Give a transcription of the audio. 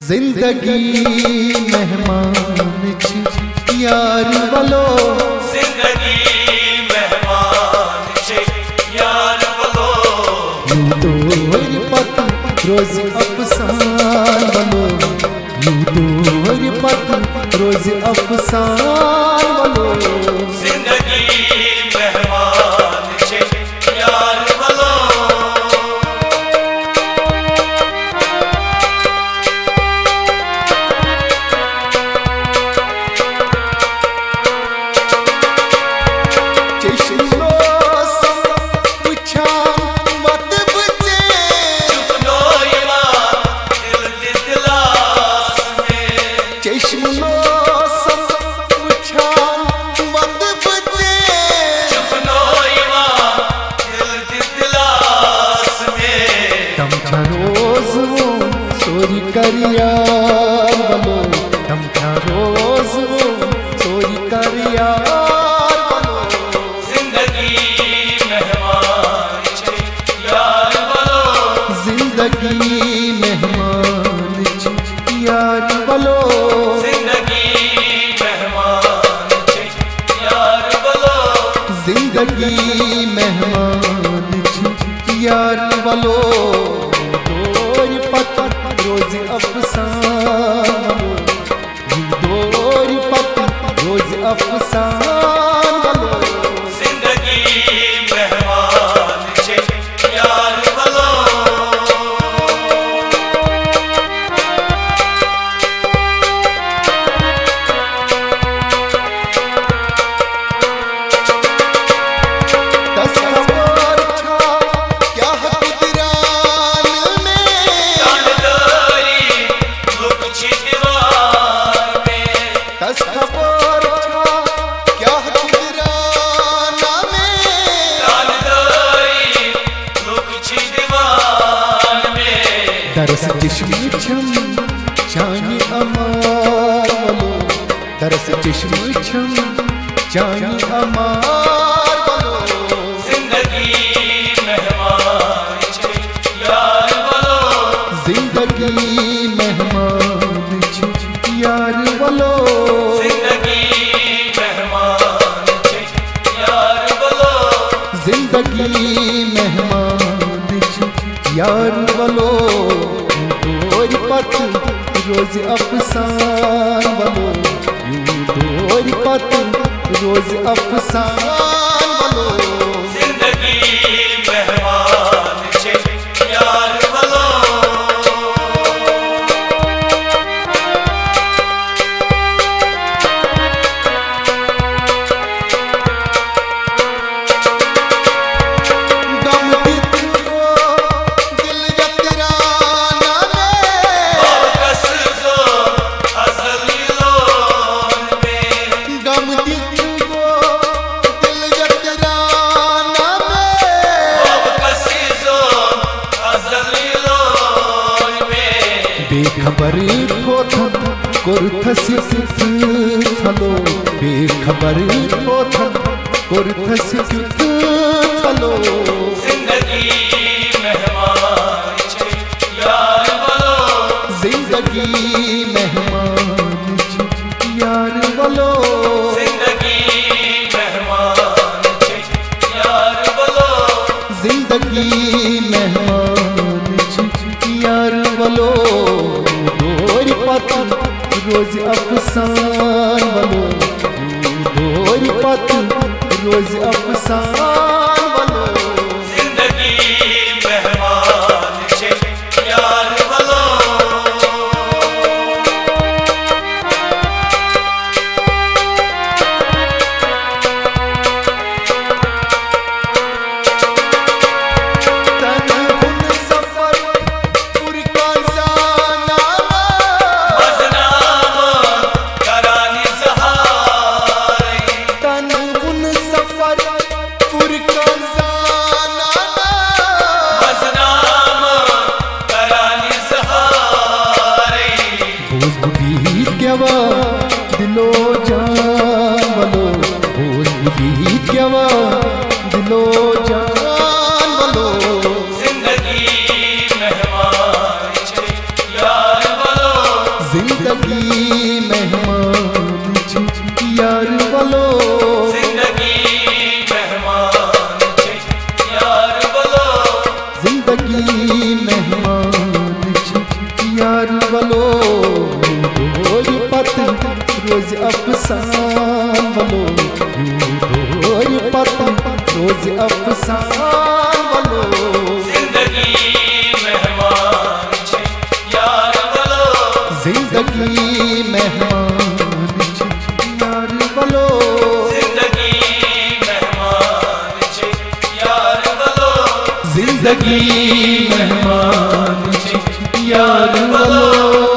जिंदगी मेहमान छी यार वालो, जिंदगी मेहमान छे यार वालो, यूं पत रोज अफसान वालो, यूं पत रोज अफसान वालो। जिंदगी मेहमान छे यार वालो, करिया बोलो तम क्या रोज चोरी करिया बोलो। जिंदगी मेहमान छे यार वालो, जिंदगी मेहमान छी यार वालो, जिंदगी मेहमान छे यार वालो, जिंदगी मेहमान छी यार वालो। रोज अफसान दोरी पत रोज अफसान वालो। जिंदगी मेहमान छे यार वालो, दरस चश्म छम चानी अमार वालो, दरस चश्म छम चानी अमार वालो। जिंदगी मेहमान छे यार वालो, जिंदगी मेहमान छी यार वालो, जिंदगी मेहमान छे यार वालो, जिंदगी मेहमान छी यार वालो। दोरी पत रोज अफसान वालो, यूं दोरी पत रोज अफसान वालो। जिंदगी मेहमान छे यार वालो, बेखबर थोथन कुर्थसी छलो, बेखबर थोथन कुर्थसी छलो। जिंदगी मेहमान छे यार वालो, जिंदगी मेहमान छी यार वालो, जिंदगी मेहमान छे यार वालो, जिंदगी मेहमान छी यार वालो। दोरी पत रोज अफसान वालो, दोरी पत रोज अफसान वालो। जिंदगी मेहमान छे यार वालो, दिलो जान वालो, बोल भी क्या दिलो जान वालो। जिंदगी मेहमान छे यार वालो, जिंदगी मेहमान छे यार वालो जिंदगी मेहमान छे यार वालो जिंदगी मेहमान छे यार वालो रोज पत रोज अफसान वालो रोज पत रोज अफसान वालो जिंदगी मेहमान छे यार वालो जिंदगी मेहमान छे यार वालो जिंदगी मेहमान छे यार वालो जिंदगी मेहमान छे यार वालो।